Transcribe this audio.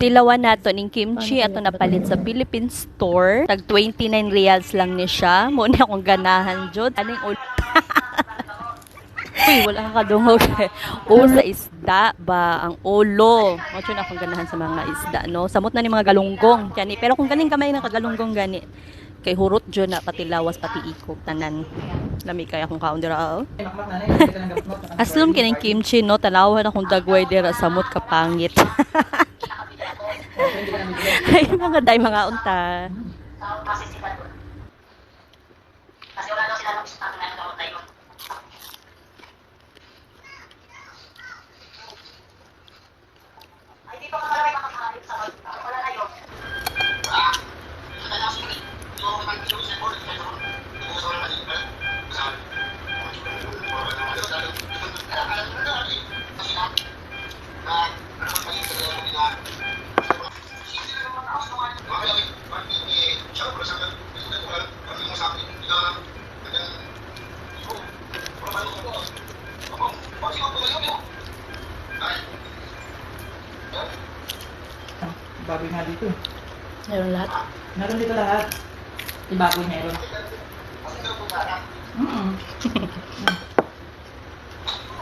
Tilawan nato ning kimchi ato napalit sa Philippine store. Tag 29 reals lang ni siya. Mo na akong ganahan jud. Aning uy, wala ka kadungog. O sa isda ba ang ulo. Mo na akong ganahan sa mga isda, no. Samot na ni mga galunggong kani. Pero kung ganing kamay na kagalunggong gani, kay hurot jud na pati lawas pati ikog tanan. Lami kay akong kaon dira. Aslom kining kimchi, no, talawan akong dagway dira samot ka pangit. Ay, mga day, mga unta. Kasi wala daw sila ng stock na gamot tayo. Ay, di pa ka pala may makakalit sa wala tayo. Baboy nga dito. Meron lahat. Meron dito lahat. Di baboy meron.